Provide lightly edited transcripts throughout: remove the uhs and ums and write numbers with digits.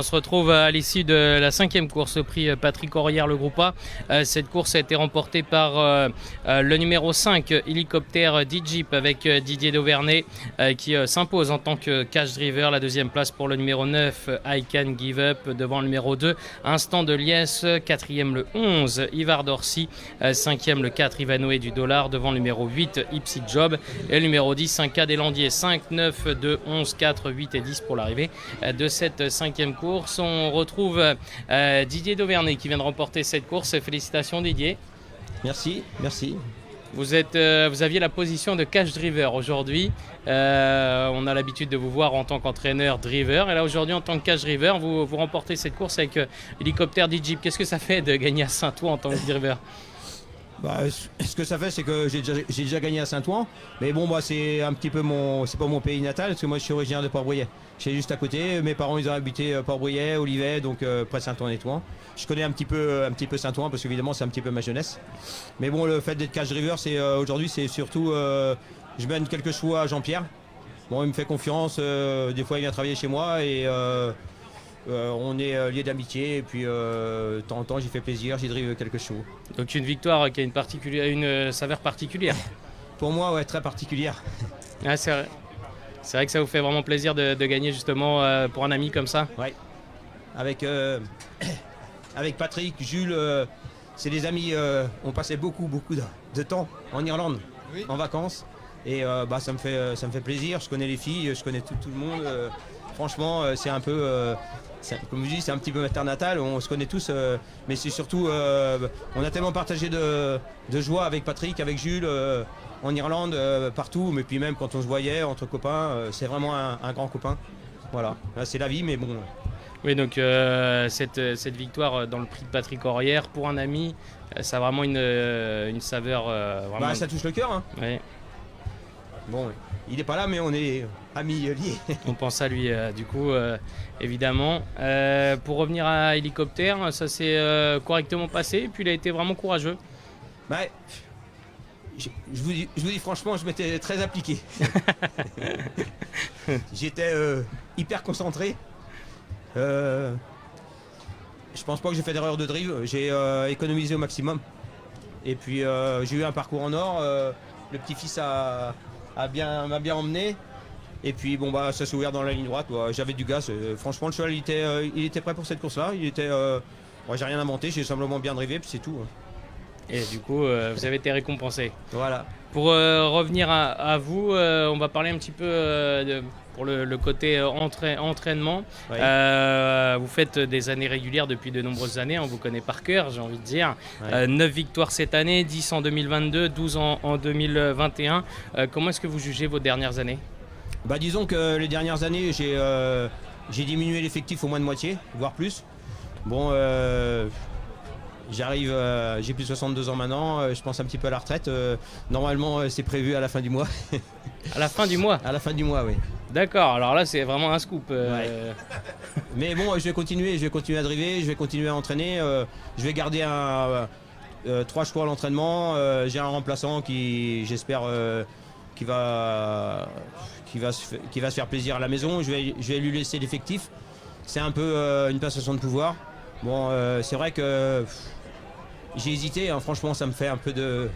On se retrouve à l'issue de la 5e course au prix Patrick Orrière, le groupe A. Cette course a été remportée par le numéro 5, Hélicoptère D-Jeep, avec Didier Dauvernet qui s'impose en tant que cash driver. La deuxième place pour le numéro 9, I Can Give Up, devant le numéro 2, Instant de Liesse. Quatrième le 11, Ivar Dorcy. Cinquième le 4, Ivanoé du Dollar, devant le numéro 8, Ipsy Job. Et le numéro 10, 5K des Landiers. 5, 9, 2, 11, 4, 8 et 10 pour l'arrivée de cette 5e course. On retrouve Didier Dauvernet qui vient de remporter cette course. Félicitations Didier. Merci, merci. Vous aviez la position de cash driver aujourd'hui. On a l'habitude de vous voir en tant qu'entraîneur driver. Et là aujourd'hui en tant que cash driver, vous remportez cette course avec Hélicoptère D-Jeep. Qu'est-ce que ça fait de gagner à Saint-Ouen en tant que driver? Ce que ça fait, c'est que j'ai déjà gagné à Saint-Ouen, mais bon, c'est un petit peu c'est pas mon pays natal, parce que moi je suis originaire de Port-Brouillet. Je suis juste à côté. Mes parents ils ont habité Port-Brouillet, Olivet, donc près Saint-Ouen-et-Touan. Je connais un petit peu Saint-Ouen parce qu'évidemment c'est un petit peu ma jeunesse. Mais bon, le fait d'être cash driver, aujourd'hui c'est surtout je mène quelques chevaux à Jean-Pierre. Bon, il me fait confiance. Des fois il vient travailler chez moi et on est liés d'amitié, et puis de temps en temps j'y fais plaisir, j'y drive quelques chevaux. Donc une victoire qui a une saveur particulière. Pour moi, ouais, très particulière. Ah, c'est vrai. C'est vrai que ça vous fait vraiment plaisir de gagner justement pour un ami comme ça. Ouais. Avec Patrick, Jules, c'est des amis. On passait beaucoup de temps en Irlande, oui, en vacances. Et ça me fait plaisir. Je connais les filles, je connais tout le monde. Franchement, c'est un peu, comme je dis, c'est un petit peu ma terre natale. On se connaît tous, mais c'est surtout, on a tellement partagé de joie avec Patrick, avec Jules, en Irlande, partout. Mais puis même quand on se voyait entre copains, c'est vraiment un grand copain. Voilà, c'est la vie, mais bon. Oui, donc cette victoire dans le prix de Patrick Orrière pour un ami, ça a vraiment une saveur. Vraiment... ça touche le cœur. Hein. Oui. Bon, il n'est pas là, mais on est amis liés. On pense à lui, du coup, évidemment. Pour revenir à Hélicoptère, ça s'est correctement passé, et puis il a été vraiment courageux. Je vous dis franchement, je m'étais très appliqué. J'étais hyper concentré. Je pense pas que j'ai fait d'erreur de drive. J'ai économisé au maximum. Et puis j'ai eu un parcours en or. Le petit-fils m'a bien emmené. Et puis bon ça s'est ouvert dans la ligne droite. J'avais du gaz. Franchement, le cheval il était prêt pour cette course-là. J'ai rien inventé. J'ai simplement bien drivé, puis c'est tout. Et du coup, vous avez été récompensé. Voilà. Pour revenir à vous, on va parler un petit peu pour le côté entraînement. Oui. Vous faites des années régulières depuis de nombreuses années, on vous connaît par cœur, j'ai envie de dire. Oui. 9 victoires cette année, 10 en 2022, 12 en 2021. Comment est-ce que vous jugez vos dernières années? Disons que les dernières années, j'ai diminué l'effectif au moins de moitié, voire plus. Bon, j'ai plus de 62 ans maintenant, je pense un petit peu à la retraite. Normalement, c'est prévu à la fin du mois. À la fin du mois? À la fin du mois, oui. D'accord, alors là, c'est vraiment un scoop. Ouais. Mais bon, je vais continuer à driver, je vais continuer à entraîner. Je vais garder 3 chevaux à l'entraînement. J'ai un remplaçant qui, j'espère, qui va se faire plaisir à la maison. Je vais lui laisser l'effectif. C'est un peu une passation de pouvoir. Bon, c'est vrai que j'ai hésité, hein, franchement ça me fait un peu de...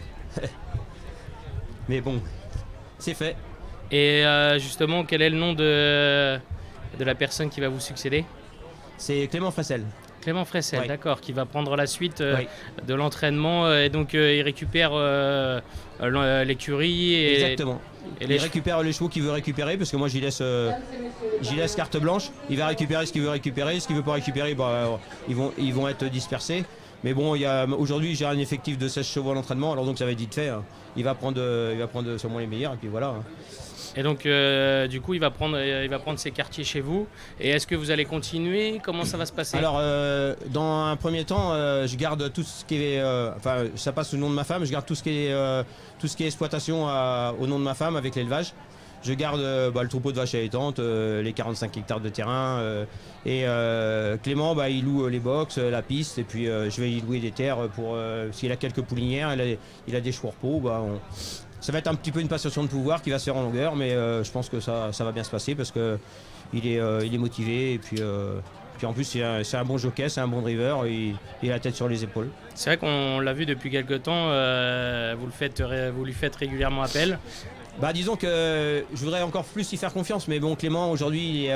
Mais bon, c'est fait. Et justement, quel est le nom de la personne qui va vous succéder? C'est Clément Fressel. Clément Fressel, oui. D'accord, qui va prendre la suite oui, de l'entraînement et donc il récupère l'écurie. Exactement. Il récupère les chevaux qu'il veut récupérer, parce que moi j'y laisse carte blanche. Il va récupérer ce qu'il veut récupérer, ce qu'il veut pas récupérer, ils vont être dispersés. Mais bon, aujourd'hui j'ai un effectif de 16 chevaux à l'entraînement, alors donc ça va être vite fait. Hein. Il va prendre sûrement les meilleurs, et puis voilà. Hein. Et donc du coup il va prendre ses quartiers chez vous. Et est-ce que vous allez continuer? Comment ça va se passer? Alors dans un premier temps, je garde tout ce qui est, ça passe au nom de ma femme. Je garde tout ce qui est exploitation au nom de ma femme avec l'élevage. Je garde le troupeau de vaches allaitantes, les 45 hectares de terrain. Et Clément, il loue les box, la piste, et puis je vais y louer des terres pour s'il a quelques poulinières, il a des chevaux repos. Ça va être un petit peu une passation de pouvoir qui va se faire en longueur, mais je pense que ça va bien se passer parce qu'il est motivé, et puis Puis en plus, c'est un bon jockey, c'est un bon driver, il a la tête sur les épaules. C'est vrai qu'on l'a vu depuis quelques temps, vous lui faites régulièrement appel. Bah, disons que je voudrais encore plus y faire confiance, mais bon, Clément aujourd'hui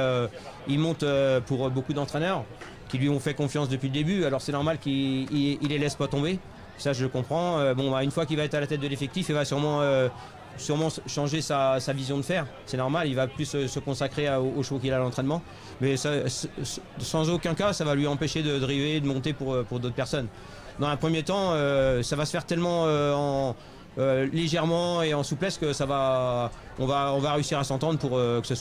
il monte pour beaucoup d'entraîneurs qui lui ont fait confiance depuis le début, alors c'est normal qu'il les laisse pas tomber, ça je le comprends. Bon, bah, une fois qu'il va être à la tête de l'effectif, il va sûrement changer sa vision de faire, c'est normal, il va plus se consacrer aux chevaux qu'il a à l'entraînement, mais ça, sans aucun cas ça va lui empêcher de driver, de monter pour d'autres personnes. Dans un premier temps, ça va se faire tellement légèrement et en souplesse que on va réussir à s'entendre pour que ce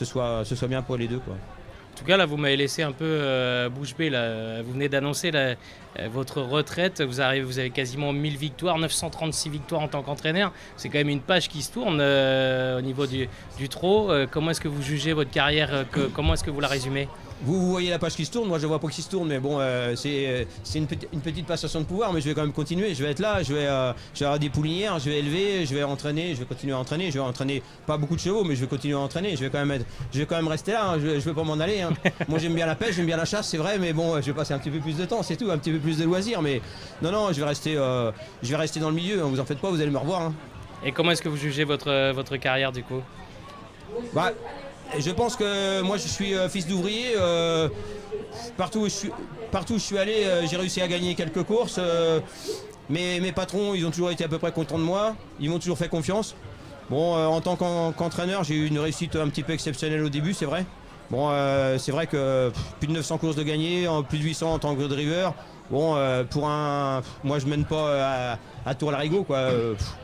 soit bien pour les deux, quoi. En tout cas, là, vous m'avez laissé un peu bouche bée. Là. Vous venez d'annoncer votre retraite. Vous avez quasiment 1000 victoires, 936 victoires en tant qu'entraîneur. C'est quand même une page qui se tourne au niveau du trot. Comment est-ce que vous jugez votre carrière comment est-ce que vous la résumez ? Vous voyez la page qui se tourne, moi je vois pas qui se tourne, mais bon, c'est une petite passation de pouvoir, mais je vais quand même continuer, je vais être là, je vais avoir des poulinières, je vais élever, je vais entraîner, je vais continuer à entraîner, je vais entraîner pas beaucoup de chevaux, mais je vais continuer à entraîner, je vais quand même rester là, hein, je vais pas m'en aller. Hein. Moi j'aime bien la pêche, j'aime bien la chasse, c'est vrai, mais bon, je vais passer un petit peu plus de temps, c'est tout, un petit peu plus de loisirs, mais non, je vais rester dans le milieu, hein, vous en faites pas, vous allez me revoir. Hein. Et comment est-ce que vous jugez votre carrière du coup ? Bah, je pense que moi je suis fils d'ouvrier, partout où je suis allé, j'ai réussi à gagner quelques courses. Mes patrons, ils ont toujours été à peu près contents de moi, ils m'ont toujours fait confiance. Bon, en tant qu'entraîneur, j'ai eu une réussite un petit peu exceptionnelle au début, c'est vrai. Bon, c'est vrai que plus de 900 courses de gagner, plus de 800 en tant que driver. Bon, moi je mène pas à tour-larigot, quoi.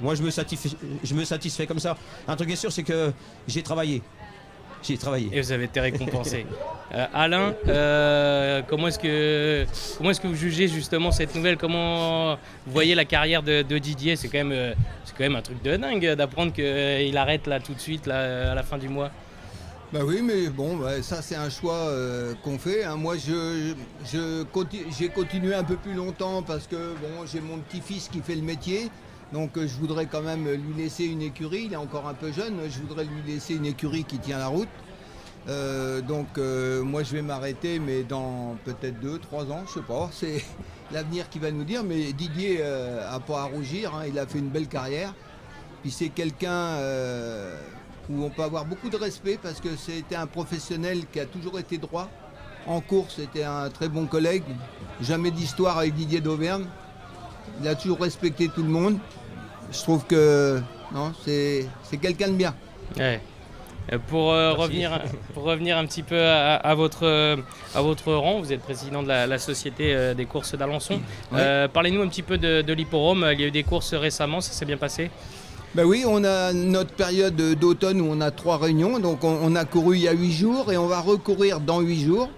Moi je me satisfais comme ça. Un truc qui est sûr, c'est que j'ai travaillé. Et vous avez été récompensé. Alain, comment est-ce que vous jugez justement cette nouvelle ? Comment vous voyez la carrière de Didier ? C'est quand même un truc de dingue d'apprendre qu'il arrête là tout de suite là, à la fin du mois. Bah oui, mais bon, ça c'est un choix qu'on fait. Hein. Moi, j'ai continué un peu plus longtemps parce que bon, j'ai mon petit-fils qui fait le métier. Donc je voudrais quand même lui laisser une écurie, il est encore un peu jeune, je voudrais lui laisser une écurie qui tient la route. Moi je vais m'arrêter, mais dans peut-être 2-3 ans, je sais pas, c'est l'avenir qui va nous dire. Mais Didier n'a pas à rougir, hein, il a fait une belle carrière. Puis c'est quelqu'un où on peut avoir beaucoup de respect parce que c'était un professionnel qui a toujours été droit. En course, c'était un très bon collègue, jamais d'histoire avec Didier d'Auvergne. Il a toujours respecté tout le monde. Je trouve que non, c'est quelqu'un de bien. Ouais. Pour revenir un petit peu à votre rang, vous êtes président de la Société des courses d'Alençon. Oui. Parlez-nous un petit peu de l'hipporome. Il y a eu des courses récemment, ça s'est bien passé ? Ben oui, on a notre période d'automne où on a 3 réunions. Donc on a couru il y a 8 jours et on va recourir dans 8 jours.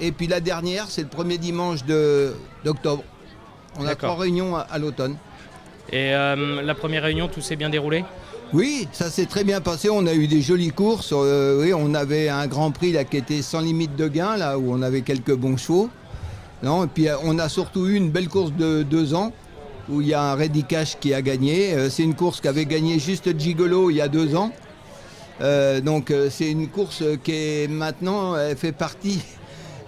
Et puis la dernière, c'est le premier dimanche d'octobre. On a 3 réunions à l'automne. Et la première réunion, tout s'est bien déroulé ? Oui, ça s'est très bien passé. On a eu des jolies courses. Oui, on avait un Grand Prix là, qui était sans limite de gain, là où on avait quelques bons chevaux. Non, et puis on a surtout eu une belle course de 2 ans où il y a un Ready Cash qui a gagné. C'est une course qu'avait gagné juste Gigolo il y a 2 ans. C'est une course qui est maintenant, elle fait partie.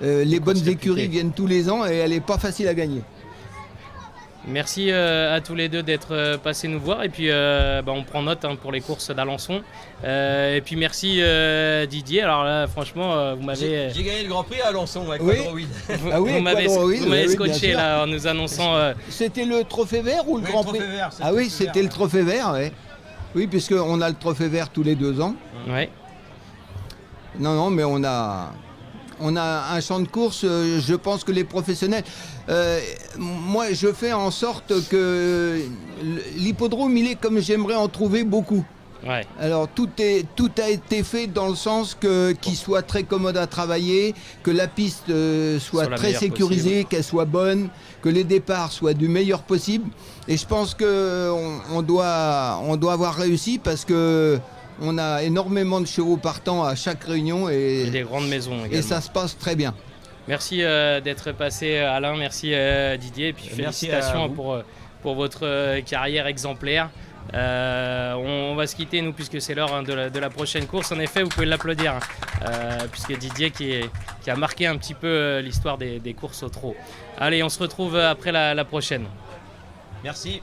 Les bonnes écuries viennent tous les ans et elle n'est pas facile à gagner. Merci à tous les deux d'être passés nous voir et puis on prend note pour les courses d'Alençon et puis merci Didier. Alors là franchement vous m'avez... J'ai gagné le Grand Prix à Alençon avec Quadroid. Vous m'avez scotché là en nous annonçant... C'était le trophée vert ou le Grand Prix vert, Ah oui, c'était le trophée vert, ouais. Oui, puisqu'on a le trophée vert tous les 2 ans. Ouais. Non, mais on a un champ de course, je pense que les professionnels... moi, je fais en sorte que l'hippodrome, il est comme j'aimerais en trouver beaucoup. Ouais. Alors, tout a été fait dans le sens qu'il soit très commode à travailler, que la piste soit très sécurisée, qu'elle soit bonne, que les départs soient du meilleur possible. Et je pense qu'on doit avoir réussi parce que on a énormément de chevaux partants à chaque réunion et des grandes maisons également. Et ça se passe très bien. Merci d'être passé Alain, merci Didier et puis félicitations pour votre carrière exemplaire. On va se quitter nous puisque c'est l'heure de la prochaine course. En effet, vous pouvez l'applaudir puisque Didier qui a marqué un petit peu l'histoire des courses au trot. Allez, on se retrouve après la prochaine. Merci.